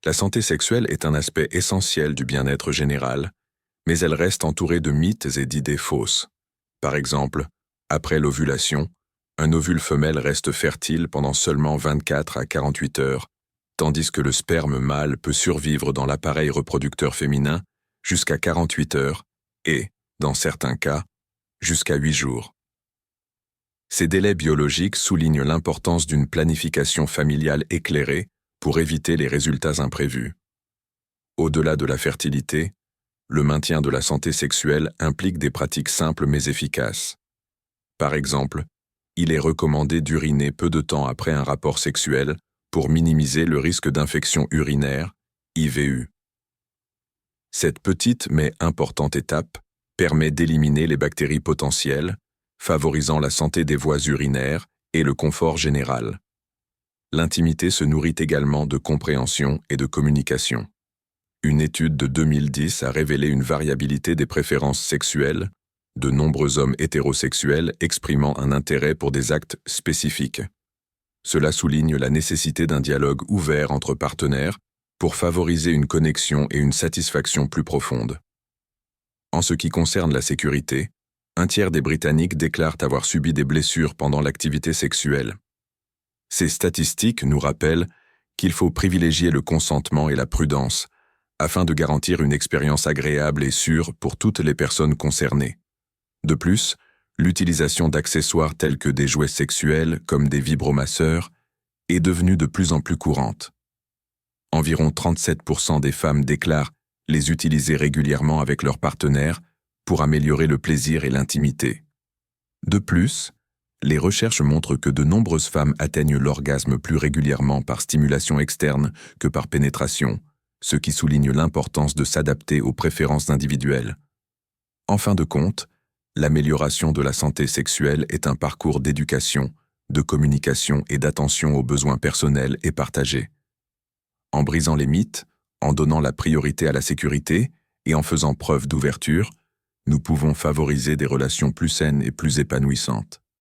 La santé sexuelle est un aspect essentiel du bien-être général, mais elle reste entourée de mythes et d'idées fausses. Par exemple, après l'ovulation, un ovule femelle reste fertile pendant seulement 24 à 48 heures, tandis que le sperme mâle peut survivre dans l'appareil reproducteur féminin jusqu'à 48 heures et, dans certains cas, jusqu'à 8 jours. Ces délais biologiques soulignent l'importance d'une planification familiale éclairée pour éviter les résultats imprévus. Au-delà de la fertilité, le maintien de la santé sexuelle implique des pratiques simples mais efficaces. Par exemple, il est recommandé d'uriner peu de temps après un rapport sexuel pour minimiser le risque d'infection urinaire, IVU. Cette petite mais importante étape permet d'éliminer les bactéries potentielles, favorisant la santé des voies urinaires et le confort général. L'intimité se nourrit également de compréhension et de communication. Une étude de 2010 a révélé une variabilité des préférences sexuelles, de nombreux hommes hétérosexuels exprimant un intérêt pour des actes spécifiques. Cela souligne la nécessité d'un dialogue ouvert entre partenaires pour favoriser une connexion et une satisfaction plus profonde. En ce qui concerne la sécurité, un tiers des Britanniques déclarent avoir subi des blessures pendant l'activité sexuelle. Ces statistiques nous rappellent qu'il faut privilégier le consentement et la prudence afin de garantir une expérience agréable et sûre pour toutes les personnes concernées. De plus, l'utilisation d'accessoires tels que des jouets sexuels comme des vibromasseurs est devenue de plus en plus courante. Environ 37% des femmes déclarent les utiliser régulièrement avec leur partenaire pour améliorer le plaisir et l'intimité. De plus, les recherches montrent que de nombreuses femmes atteignent l'orgasme plus régulièrement par stimulation externe que par pénétration, ce qui souligne l'importance de s'adapter aux préférences individuelles. En fin de compte, l'amélioration de la santé sexuelle est un parcours d'éducation, de communication et d'attention aux besoins personnels et partagés. En brisant les mythes, en donnant la priorité à la sécurité et en faisant preuve d'ouverture, nous pouvons favoriser des relations plus saines et plus épanouissantes.